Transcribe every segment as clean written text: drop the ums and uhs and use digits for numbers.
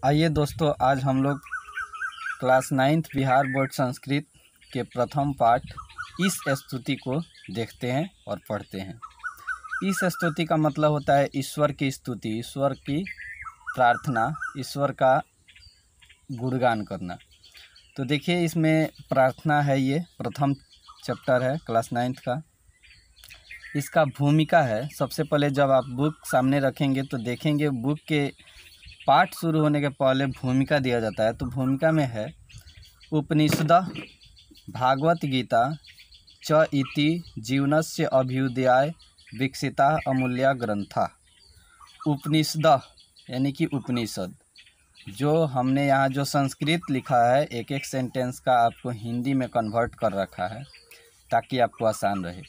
आइए दोस्तों, आज हम लोग class 9th Bihar board Sanskrit के प्रथम पाठ इस स्तुति को देखते हैं और पढ़ते हैं। इस स्तुति का मतलब होता है ईश्वर की स्तुति, ईश्वर की प्रार्थना, ईश्वर का गुणगान करना। तो देखिए, इसमें प्रार्थना है, ये प्रथम चैप्टर है क्लास 9th का। इसका भूमिका है, सबसे पहले जब आप बुक सामने रखेंगे तो देखेंगे बुक के पाठ शुरू होने के पहले भूमिका दिया जाता है। तो भूमिका में है उपनिषदः भागवत गीता च इति जीवनस्य अभ्युदयाय विकसिता अमूल्या ग्रंथा। उपनिषदः यानी कि उपनिषद, जो हमने यहाँ जो संस्कृत लिखा है एक एक सेंटेंस का आपको हिंदी में कन्वर्ट कर रखा है ताकि आपको आसान रहे।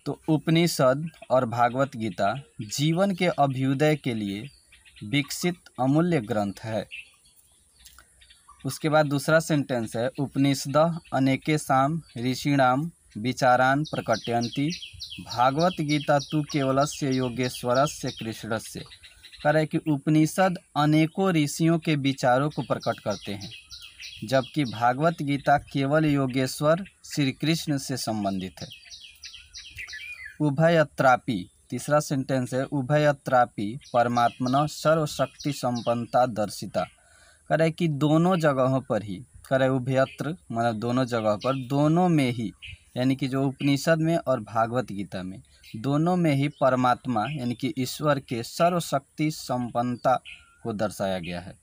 तो उपनिषद और भागवत गीता जीवन के अभ्युदय के लिए विकसित अमूल्य ग्रंथ है। उसके बाद दूसरा सेंटेंस है उपनिषदः अनेकेषां ऋषीणां विचारान् प्रकटयन्ति भागवत गीता तु केवलस्य योगेश्वरस्य कृष्णस्य। कह रहे कि उपनिषद अनेकों ऋषियों के विचारों को प्रकट करते हैं, जबकि भागवत गीता केवल योगेश्वर श्री कृष्ण से संबंधित है। उभयत्रापि, तीसरा सेंटेंस है उभयत्रापि परमात्मना सर्वशक्ति संपन्नता दर्शिता। कह रहे कि दोनों जगहों पर ही, कह रहे उभयत्र मतलब दोनों जगह पर, दोनों में ही यानी कि जो उपनिषद में और भागवत गीता में दोनों में ही परमात्मा यानी कि ईश्वर के सर्वशक्ति संपन्नता को दर्शाया गया है।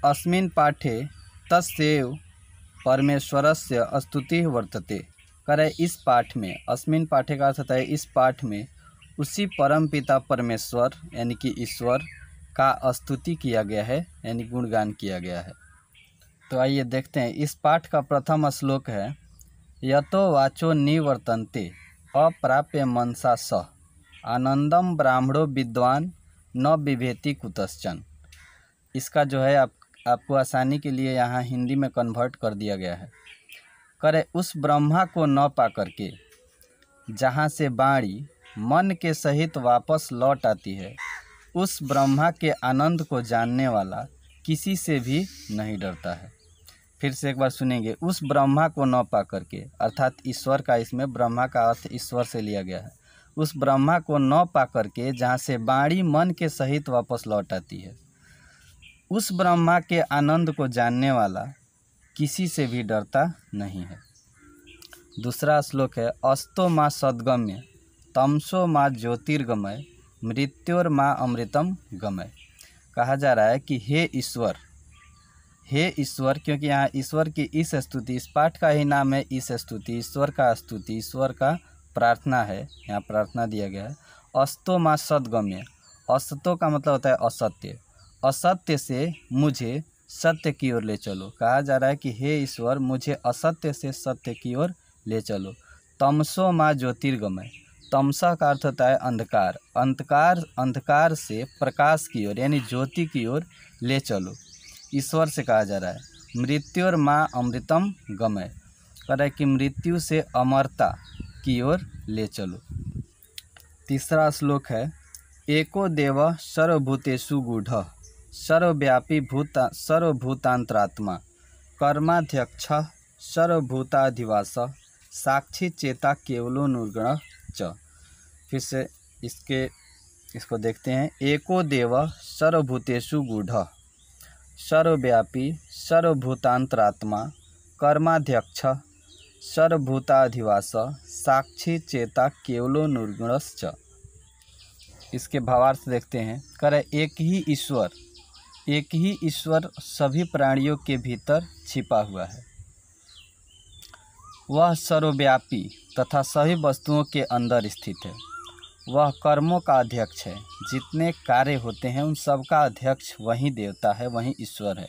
अस्मिन् पाठे तस्यैव परमेश्वरस्य स्तुतिः वर्तते। करे इस पाठ में, अस्मिन् पाठे का अर्थ होता है इस पाठ में उसी परम पिता परमेश्वर यानी कि ईश्वर का स्तुति किया गया है, यानी गुणगान किया गया है। तो आइए देखते हैं, इस पाठ का प्रथम श्लोक है यतो वाचो निवर्तन्ते अप्राप्य मनसा सह आनंदम ब्राह्मणो विद्वान न बिभेति कुतश्चन। इसका जो है आपको आसानी के लिए यहाँ हिंदी में कन्वर्ट कर दिया गया है। करे उस ब्रह्मा को न पा करके जहाँ से वाणी मन के सहित वापस लौट आती है, उस ब्रह्मा के आनंद को जानने वाला किसी से भी नहीं डरता है। फिर से एक बार सुनेंगे, उस ब्रह्मा को न पा करके, अर्थात ईश्वर का, इसमें ब्रह्मा का अर्थ ईश्वर से लिया गया है। उस ब्रह्मा को न पा करके जहाँ से वाणी मन के सहित वापस लौट आती है, उस ब्रह्मा के आनंद को जानने वाला किसी से भी डरता नहीं है। दूसरा श्लोक है अस्तो माँ सद्गम्य तमसो माँ ज्योतिर्गमय मृत्योर माँ अमृतम गमय। कहा जा रहा है कि हे ईश्वर, क्योंकि यहाँ ईश्वर की इस स्तुति, इस पाठ का ही नाम है इस स्तुति, ईश्वर का स्तुति, ईश्वर का प्रार्थना है, यहाँ प्रार्थना दिया गया है। अस्तो माँ सद्गम्य, असतो का मतलब होता है असत्य, असत्य से मुझे सत्य की ओर ले चलो। कहा जा रहा है कि हे ईश्वर, मुझे असत्य से सत्य की ओर ले चलो। तमसो माँ ज्योतिर्गमय, तमसा का अर्थ होता है अंधकार, अंधकार से प्रकाश की ओर यानी ज्योति की ओर ले चलो, ईश्वर से कहा जा रहा है। मृत्योर माँ अमृतम गमय, कह रहा है कि मृत्यु से अमरता की ओर ले चलो। तीसरा श्लोक है एको देव सर्वभूतेषु गूढ़ः सर्वव्यापी सर्वभूतांतरात्मा कर्माध्यक्ष सर्वभूताधिवास साक्षी चेता केवलो निर्गुण च। फिर से इसको देखते हैं, एको देव सर्वभूतेषु गूढ़ः सर्वव्यापी सर्वभूतांतरात्मा कर्माध्यक्ष सर्वभूताधिवास साक्षी चेता केवलो निर्गुण च। इसके भावार्थ देखते हैं। करे एक ही ईश्वर सभी प्राणियों के भीतर छिपा हुआ है। वह सर्वव्यापी तथा सभी वस्तुओं के अंदर स्थित है। वह कर्मों का अध्यक्ष है, जितने कार्य होते हैं उन सब का अध्यक्ष वही देवता है, वही ईश्वर है।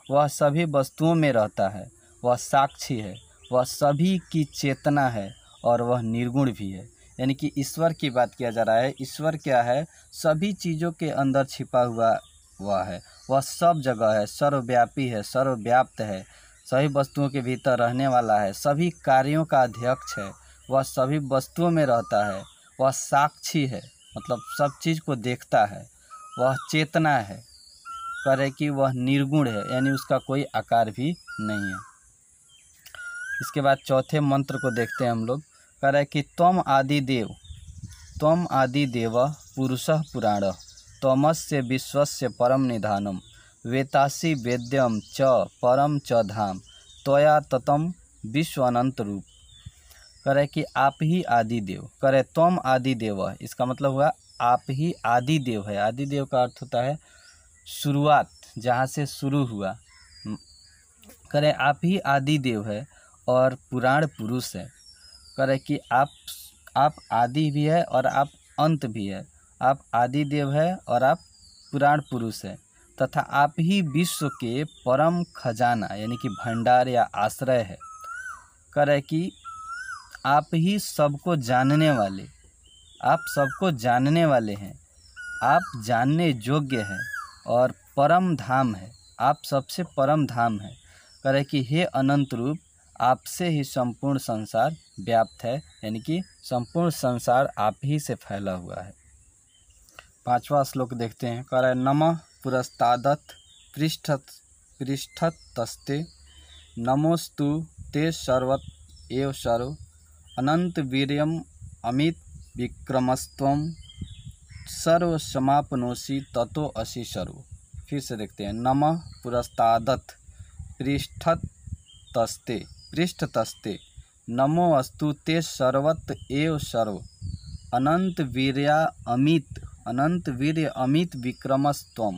वह सभी वस्तुओं में रहता है, वह साक्षी है, वह सभी की चेतना है और वह निर्गुण भी है। यानी कि ईश्वर की बात किया जा रहा है। ईश्वर क्या है? सभी चीज़ों के अंदर छिपा हुआ वह है, वह सब जगह है, सर्वव्यापी है, सर्वव्याप्त है, सभी वस्तुओं के भीतर रहने वाला है, सभी कार्यों का अध्यक्ष है, वह सभी वस्तुओं में रहता है, वह साक्षी है, मतलब सब चीज़ को देखता है, वह चेतना है, करे कि वह निर्गुण है, यानी उसका कोई आकार भी नहीं है। इसके बाद चौथे मंत्र को देखते हैं हम लोग। करे कि त्वम आदि देव पुरुषः पुराणः त्वमस्य विश्वस्य परम निधानम वेतासि वेद्यम च परम च धाम त्वया ततम विश्व अनंत रूप। करे कि आप ही आदि देव, करे त्वम आदि देव, इसका मतलब हुआ आप ही आदि देव है। आदि देव का अर्थ होता है शुरुआत, जहाँ से शुरू हुआ। करे आप ही आदि देव है और पुराण पुरुष है। करे कि आप आदि भी है और आप अंत भी है। आप आदि देव है और आप पुराण पुरुष है, तथा आप ही विश्व के परम खजाना यानी कि भंडार या आश्रय है। करे कि आप ही सबको जानने वाले, आप सबको जानने वाले हैं, आप जानने योग्य हैं और परम धाम है, आप सबसे परम धाम है। करे कि हे अनंत रूप, आपसे ही संपूर्ण संसार व्याप्त है, यानी कि संपूर्ण संसार आप ही से फैला हुआ है। पांचवा श्लोक देखते हैं। करे नमः पुरस्तादथ पृष्ठतस्ते नमोस्तु ते सर्वत एव सर्व अनंत वीर्यम अमित विक्रमस्त्वम सर्व समापनोषि ततो असि सर्व। फिर से देखते हैं। नमः पुरस्तादथ पृष्ठतस्ते नमो अस्तु ते सर्वत एव सर्व अनंत वीर्य अमित विक्रमस्त्वम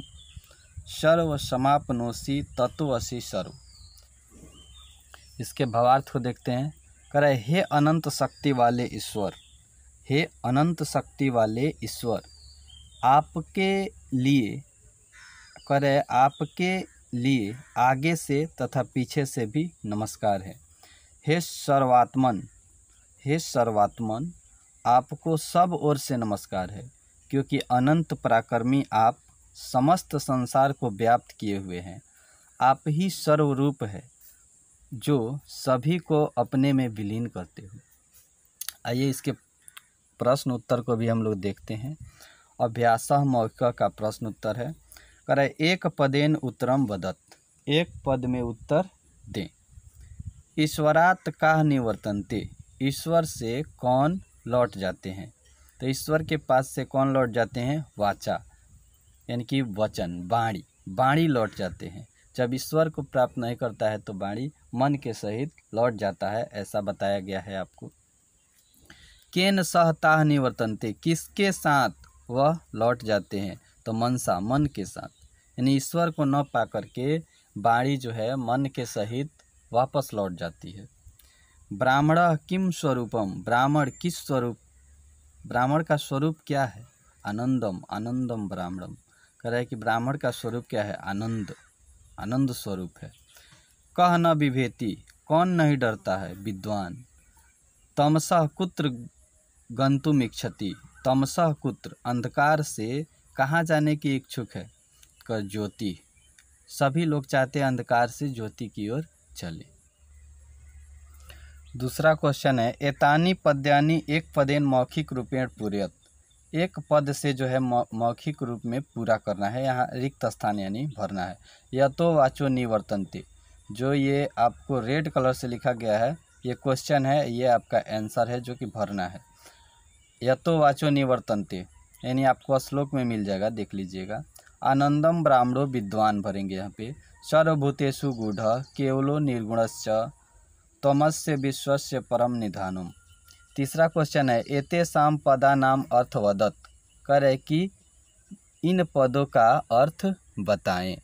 सर्व समापनोषि ततो असि सर्व। इसके भावार्थ को देखते हैं। करे हे अनंत शक्ति वाले ईश्वर, हे अनंत शक्ति वाले ईश्वर, आपके लिए, करे आपके लिए आगे से तथा पीछे से भी नमस्कार है। हे सर्वात्मन, आपको सब ओर से नमस्कार है, क्योंकि अनंत पराक्रमी आप समस्त संसार को व्याप्त किए हुए हैं। आप ही सर्वरूप है, जो सभी को अपने में विलीन करते हो। आइए इसके प्रश्न उत्तर को भी हम लोग देखते हैं। अभ्यासः मौखिक का प्रश्न उत्तर है। करे एक पदेन उत्तरम वदत, एक पद में उत्तर दें। ईश्वरात् काह निवर्तन्ते, ईश्वर से कौन लौट जाते हैं। तो ईश्वर के पास से कौन लौट जाते हैं। वाचा यानी कि वचन, वाणी लौट जाते हैं। जब ईश्वर को प्राप्त नहीं करता है तो वाणी मन के सहित लौट जाता है, ऐसा बताया गया है आपको। केन सह ताह निवर्तन्ते, किसके साथ वह लौट जाते हैं। तो मनसा, मन के साथ, यानी ईश्वर को न पा करके वाणी जो है मन के सहित वापस लौट जाती है। ब्राह्मण किम स्वरूपम, ब्राह्मण किस स्वरूप, ब्राह्मण का स्वरूप क्या है। आनंदम ब्राह्मणम, कह रहा है कि ब्राह्मण का स्वरूप क्या है। आनंद स्वरूप है। कह न विभेति, कौन नहीं डरता है। विद्वान। तमसः कुत्र गंतुम इच्छति, तमसः कुत्र, अंधकार से कहाँ जाने की इच्छुक है। कर ज्योति, सभी लोग चाहते हैं अंधकार से ज्योति की ओर चले। दूसरा क्वेश्चन है। एतानि पद्यानि एक पदेन मौखिक रूपेण पूरयत, एक पद से जो है मौखिक रूप में पूरा करना है, यहाँ रिक्त स्थान यानी भरना है। यतो वाचो निवर्तन्ते, जो ये आपको रेड कलर से लिखा गया है, ये क्वेश्चन है, ये आपका आंसर है जो कि भरना है। यतो वाचो निवर्तन्ते यानी आपको श्लोक में मिल जाएगा, देख लीजिएगा। आनंदम ब्राह्मणो विद्वान भरेंगे यहाँ पे। सर्वभूतेषु गूढ़ केवलो निर्गुणश्च तमस्य विश्वस्य परम निधानम। तीसरा क्वेश्चन है। एतेषां पदानाम अर्थ वदत, करे कि इन पदों का अर्थ बताएं।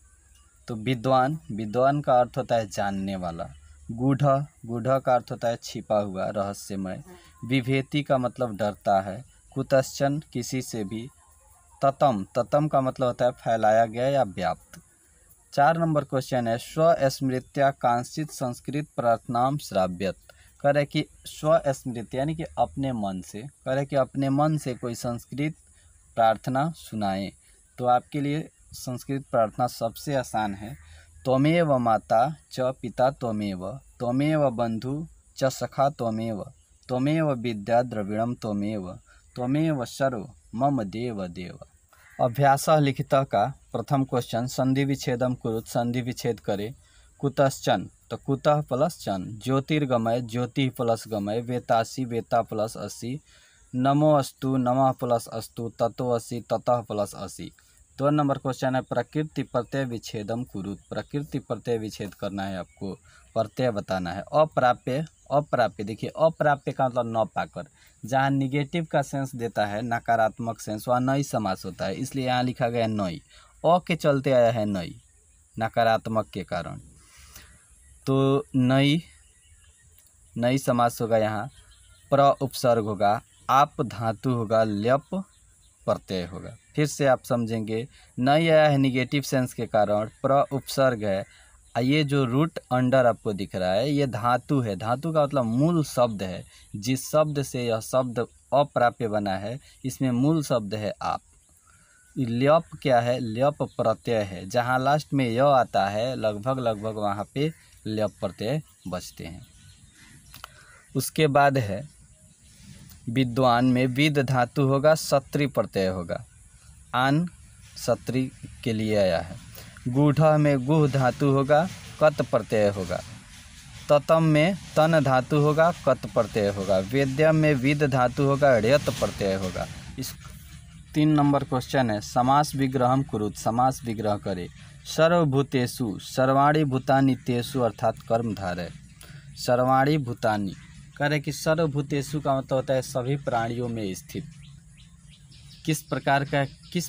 तो विद्वान का अर्थ होता है जानने वाला। गूढ़ का अर्थ होता है छिपा हुआ, रहस्यमय। विभेति का मतलब डरता है। कुतश्चन किसी से भी। ततम का मतलब होता है फैलाया गया या व्याप्त। 4 नंबर क्वेश्चन है। स्वस्मृत्या कांचित संस्कृत प्रार्थनाम श्राव्यत, करे कि स्वस्मृति यानी कि अपने मन से, करे कि अपने मन से कोई संस्कृत प्रार्थना सुनाएं। तो आपके लिए संस्कृत प्रार्थना सबसे आसान है। त्वमेव माता च पिता त्वमेव बंधु च सखा त्वमेव विद्या द्रविणम त्वमेव सर्व मम देव। अभ्यासः लिखितः का प्रथम क्वेश्चन संधि विच्छेदम कुरुत, संधि विच्छेद करे। कुतश्चन तो कुतः प्लस चन। ज्योतिर्गमय ज्योति प्लस गमय। वेतासी वेता प्लस असी। नमो अस्तु नमः प्लस अस्तु। ततो असी ततः प्लस असी। 2 नंबर क्वेश्चन है प्रकृति प्रत्यय विच्छेदम कुरुत। प्रकृति प्रत्यय विच्छेद करना है, आपको प्रत्यय बताना है। अप्राप्य अप्राप्य देखिए अप्राप्य का मतलब न पाकर, जहाँ निगेटिव का सेंस देता है नकारात्मक सेंस, वहाँ नई समास होता है, इसलिए यहाँ लिखा गया नई। अ के चलते आया है नई, नकारात्मक के कारण, तो नई नई समास होगा। यहाँ प्र उपसर्ग होगा, आप धातु होगा, ल्यप प्रत्यय होगा। फिर से आप समझेंगे, नई आया है निगेटिव सेंस के कारण, प्र उपसर्ग है। ये जो रूट अंडर आपको दिख रहा है ये धातु है। धातु का मतलब मूल शब्द है, जिस शब्द से यह शब्द अप्राप्य बना है इसमें मूल शब्द है आप। ल्यप क्या है? ल्यप प्रत्यय है, जहाँ लास्ट में य आता है लगभग वहाँ पे ल्यप प्रत्यय बचते हैं। उसके बाद है विद्वान में विद धातु होगा, सत्री प्रत्यय होगा, आन सत्री के लिए आया है। गूढ़ में गुह धातु होगा, कत प्रत्यय होगा। ततम में तन धातु होगा, कत प्रत्यय होगा। वेद्यम में विद धातु होगा, ण्यत प्रत्यय होगा। इस 3 नंबर क्वेश्चन है समास विग्रहम कुरुत, समास विग्रह करे। सर्वभूतेषु सर्वाणि भूतानि तेषु अर्थात कर्मधारय। सर्वाणि भूतानि कह रहे कि सर्वभूतेषु का मतलब होता है सभी प्राणियों में स्थित। किस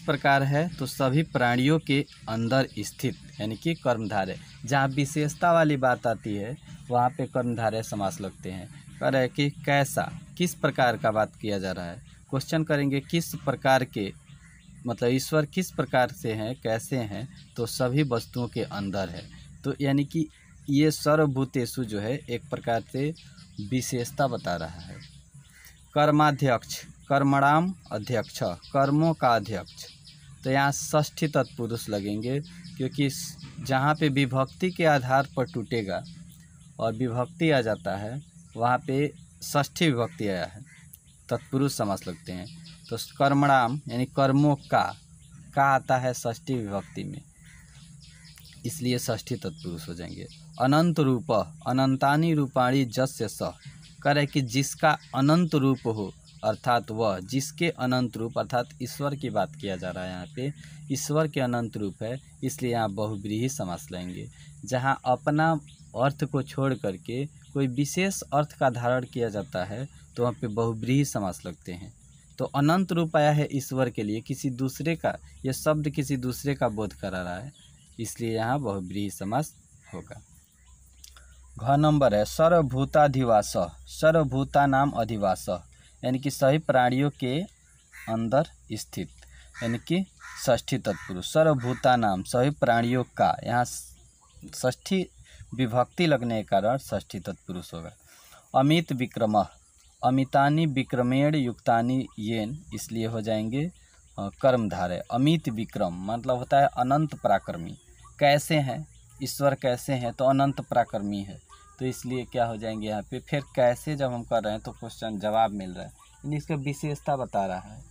प्रकार है? तो सभी प्राणियों के अंदर स्थित, यानी कि कर्मधारय। जहाँ विशेषता वाली बात आती है वहाँ पे कर्मधारय समास लगते हैं। कह रहे कि कैसा, किस प्रकार का बात किया जा रहा है। क्वेश्चन करेंगे किस प्रकार के, मतलब ईश्वर किस प्रकार से हैं, कैसे हैं, तो सभी वस्तुओं के अंदर है। तो यानी कि ये सर्वभूतेषु जो है एक प्रकार से विशेषता बता रहा है। कर्माध्यक्ष, कर्मणाम अध्यक्ष, कर्मों का अध्यक्ष। तो यहाँ षष्ठी तत्पुरुष लगेंगे, क्योंकि जहाँ पे विभक्ति के आधार पर टूटेगा और विभक्ति आ जाता है वहाँ पे षष्ठी विभक्ति आया है, तत्पुरुष समास लगते हैं। तो कर्मणाम यानी कर्मों का आता है षष्ठी विभक्ति में, इसलिए षष्ठी तत्पुरुष हो जाएंगे। अनंत रूप, अनंतानि रूपाणि जस्य स, करे कि जिसका अनंत रूप हो, अर्थात वह जिसके अनंत रूप, अर्थात ईश्वर की बात किया जा रहा है। यहाँ पे ईश्वर के अनंत रूप है, इसलिए यहाँ बहुव्रीहि समास लेंगे। जहाँ अपना अर्थ को छोड़ करके कोई विशेष अर्थ का धारण किया जाता है तो वहाँ पे बहुव्रीहि समास लगते हैं। तो अनंत रूप आया है ईश्वर के लिए, किसी दूसरे का, यह शब्द किसी दूसरे का बोध करा रहा है, इसलिए यहाँ बहुव्रीहि समास होगा। घ नंबर है सर्वभूताधिवास, सर्वभूता नाम अधिवास, यानी कि सभी प्राणियों के अंदर स्थित, यानी कि षष्ठी तत्पुरुष। सर्वभूता नाम सभी प्राणियों का, यहाँ षष्ठी विभक्ति लगने के कारण षष्ठी तत्पुरुष होगा। अमित विक्रम, अमितानि विक्रमेण युक्तानि येन, इसलिए हो जाएंगे कर्मधारय। अमित विक्रम मतलब होता है अनंत पराक्रमी। कैसे हैं ईश्वर, कैसे हैं तो अनंत पराक्रमी है, तो इसलिए क्या हो जाएंगे यहाँ पे। फिर कैसे जब हम कर रहे हैं तो क्वेश्चन जवाब मिल रहा है, यानी इसका विशेषता बता रहा है।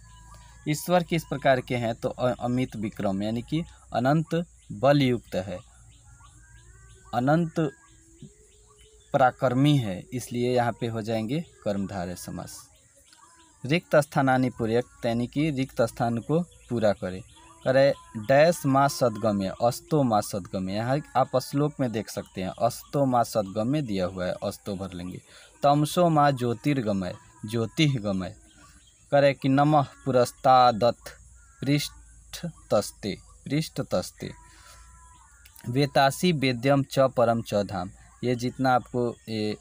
ईश्वर किस प्रकार के हैं तो अमित विक्रम, यानी कि अनंत बल युक्त है, अनंत पराक्रमी है, इसलिए यहाँ पे हो जाएंगे कर्मधारय समास। रिक्त स्थानानि पूरक, यानी कि रिक्त स्थान को पूरा करे। करे डैश माँ सदगम्य, अस्तो माँ सदगम्य, यहाँ आप श्लोक में देख सकते हैं अस्तो माँ सदगम्य दिया हुआ है, अस्तो भर लेंगे। तमसो माँ ज्योतिर्गमय, ज्योतिर्गमय। करे कि नमः पुरस्तादथ पृष्ठतस्ते, पृष्ठतस्ते। वेतासी वेद्यम च परम च धाम, ये जितना आपको ये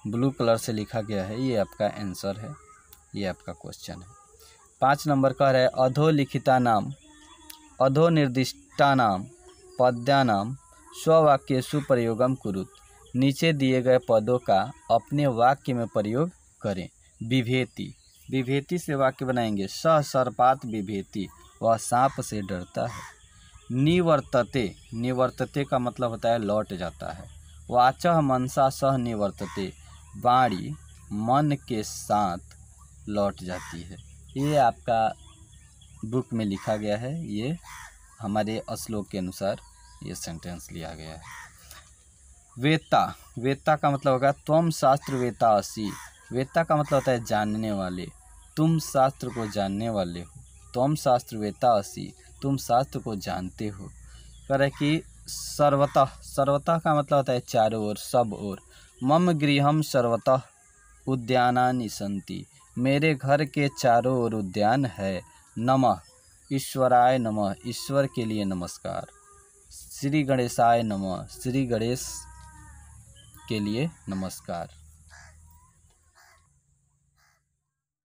ब्लू कलर से लिखा गया है ये आपका आंसर है, ये आपका क्वेश्चन है। 5 नंबर का है अधोलिखिता नाम, अधो निर्दिष्टा नाम पद्यानाम स्ववाक्येषु प्रयोगम कुरुत, नीचे दिए गए पदों का अपने वाक्य में प्रयोग करें। विभेति, विभेति से वाक्य बनाएंगे। सह सर्पात विभेति, वह सांप से डरता है। निवर्तते, निवर्तते का मतलब होता है लौट जाता है। वाचः मनसा सह निवर्तते, वाणी मन के साथ लौट जाती है। ये आपका बुक में लिखा गया है, ये हमारे श्लोक के अनुसार ये सेंटेंस लिया गया है। वेत्ता, वेत्ता का मतलब होगा त्वम शास्त्र वेत्ता असि। वेत्ता का मतलब होता है जानने वाले, तुम शास्त्र को जानने वाले हो। त्वम शास्त्र वेत्ता असि, तुम शास्त्र को जानते हो। कह रहे कि सर्वतः, सर्वतः का मतलब होता है चारों ओर, सब ओर। मम गृहम सर्वतः उद्यानानि सन्ति, मेरे घर के चारों ओर उद्यान है। नमः ईश्वराय नमः, ईश्वर के लिए नमस्कार। श्री गणेशाय नमः, श्री गणेश के लिए नमस्कार।